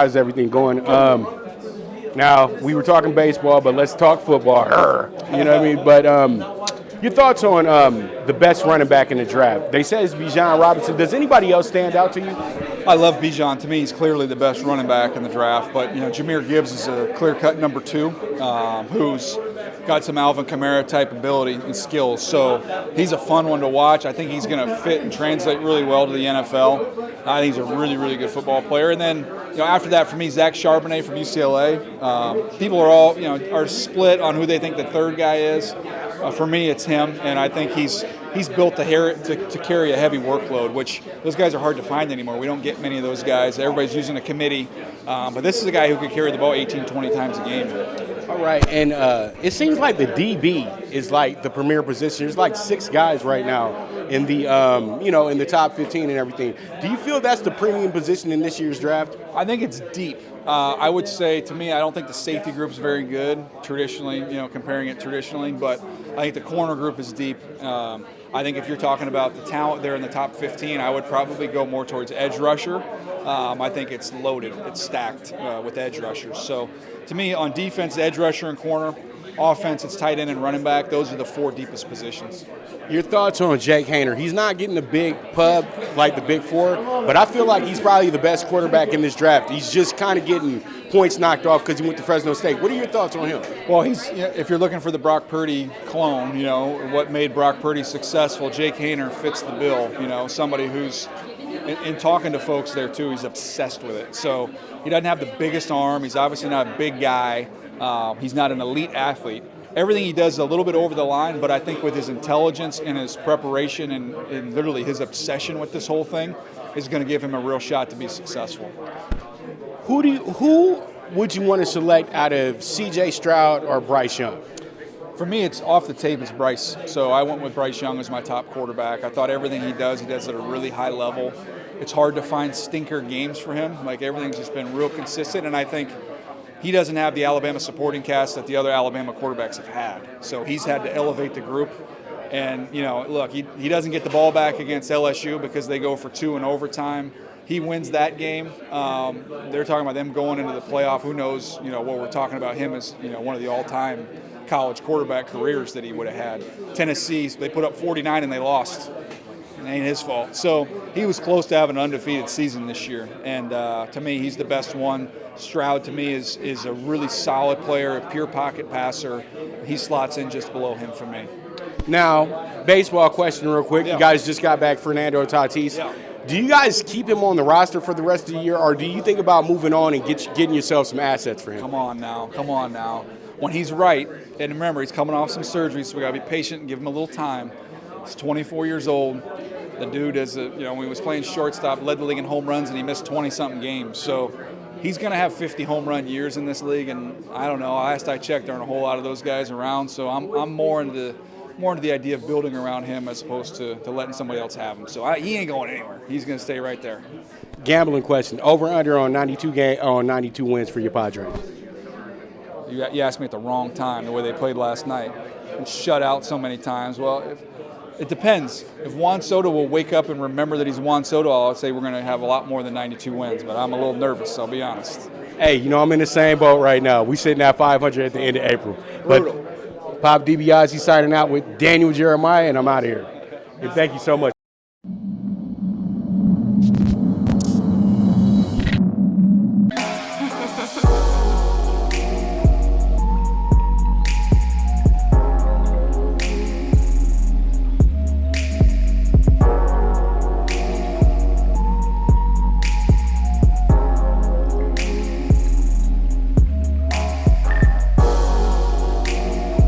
How's everything going? Now, we were talking baseball, but let's talk football. You know what I mean? But your thoughts on the best running back in the draft? They say it's Bijan Robinson. Does anybody else stand out to you? I love Bijan. To me, he's clearly the best running back in the draft. But, Jahmyr Gibbs is a clear-cut number 2 who's got some Alvin Kamara-type ability and skills. So he's a fun one to watch. I think he's going to fit and translate really well to the NFL. I think he's a really, really good football player. And then, after that, for me, Zach Charbonnet from UCLA. People are all, are split on who they think the third guy is. For me, it's him, and I think he's built to carry a heavy workload, which those guys are hard to find anymore. We don't get many of those guys. Everybody's using a committee, but this is a guy who could carry the ball 18, 20 times a game. All right, and it seems like the DB is like the premier position. There's like 6 guys right now in the in the top 15 and everything. Do you feel that's the premium position in this year's draft? I think it's deep. I would say, to me, I don't think the safety group is very good traditionally, comparing it traditionally, but I think the corner group is deep. I think if you're talking about the talent there in the top 15, I would probably go more towards edge rusher. I think it's loaded, it's stacked with edge rushers. So to me, on defense, edge rusher and corner. Offense, it's tight end and running back. Those are the 4 deepest positions. Your thoughts on Jake Haener? He's not getting the big pub like the big 4, but I feel like he's probably the best quarterback in this draft. He's just kind of getting points knocked off because he went to Fresno State. What are your thoughts on him? Well, if you're looking for the Brock Purdy clone, what made Brock Purdy successful, Jake Haener fits the bill. Somebody who's, in talking to folks there too, he's obsessed with it. So he doesn't have the biggest arm. He's obviously not a big guy. He's not an elite athlete. Everything he does is a little bit over the line, but I think with his intelligence and his preparation and literally his obsession with this whole thing is going to give him a real shot to be successful. Who would you want to select out of C.J. Stroud or Bryce Young? For me, it's off the tape, it's Bryce. So I went with Bryce Young as my top quarterback. I thought everything he does at a really high level. It's hard to find stinker games for him. Like, everything's just been real consistent, and I think he doesn't have the Alabama supporting cast that the other Alabama quarterbacks have had. So he's had to elevate the group. And, look, he doesn't get the ball back against LSU because they go for 2 in overtime. He wins that game. They're talking about them going into the playoff. Who knows, what we're talking about him as, one of the all-time college quarterback careers that he would have had. Tennessee, they put up 49 and they lost. It ain't his fault. So he was close to having an undefeated season this year. And to me, he's the best one. Stroud, to me, is a really solid player, a pure pocket passer. He slots in just below him for me. Now, baseball question real quick. Yeah. You guys just got back Fernando Tatis. Yeah. Do you guys keep him on the roster for the rest of the year, or do you think about moving on and getting yourself some assets for him? Come on now. When he's right, and remember, he's coming off some surgery, so we got to be patient and give him a little time. He's 24 years old. The dude is, when he was playing shortstop, led the league in home runs, and he missed 20-something games. So he's going to have 50 home run years in this league, and I don't know. Last I checked, there aren't a whole lot of those guys around. So I'm more into the idea of building around him as opposed to letting somebody else have him. So he ain't going anywhere. He's going to stay right there. Gambling question: over under on 92 wins for your Padres. You asked me at the wrong time. The way they played last night and shut out so many times. Well, it depends. If Juan Soto will wake up and remember that he's Juan Soto, I'll say we're going to have a lot more than 92 wins. But I'm a little nervous, I'll be honest. Hey, I'm in the same boat right now. We sitting at 500 at the end of April. Brutal. But Pop DiBiase signing out with Daniel Jeremiah, and I'm out of here. And thank you so much.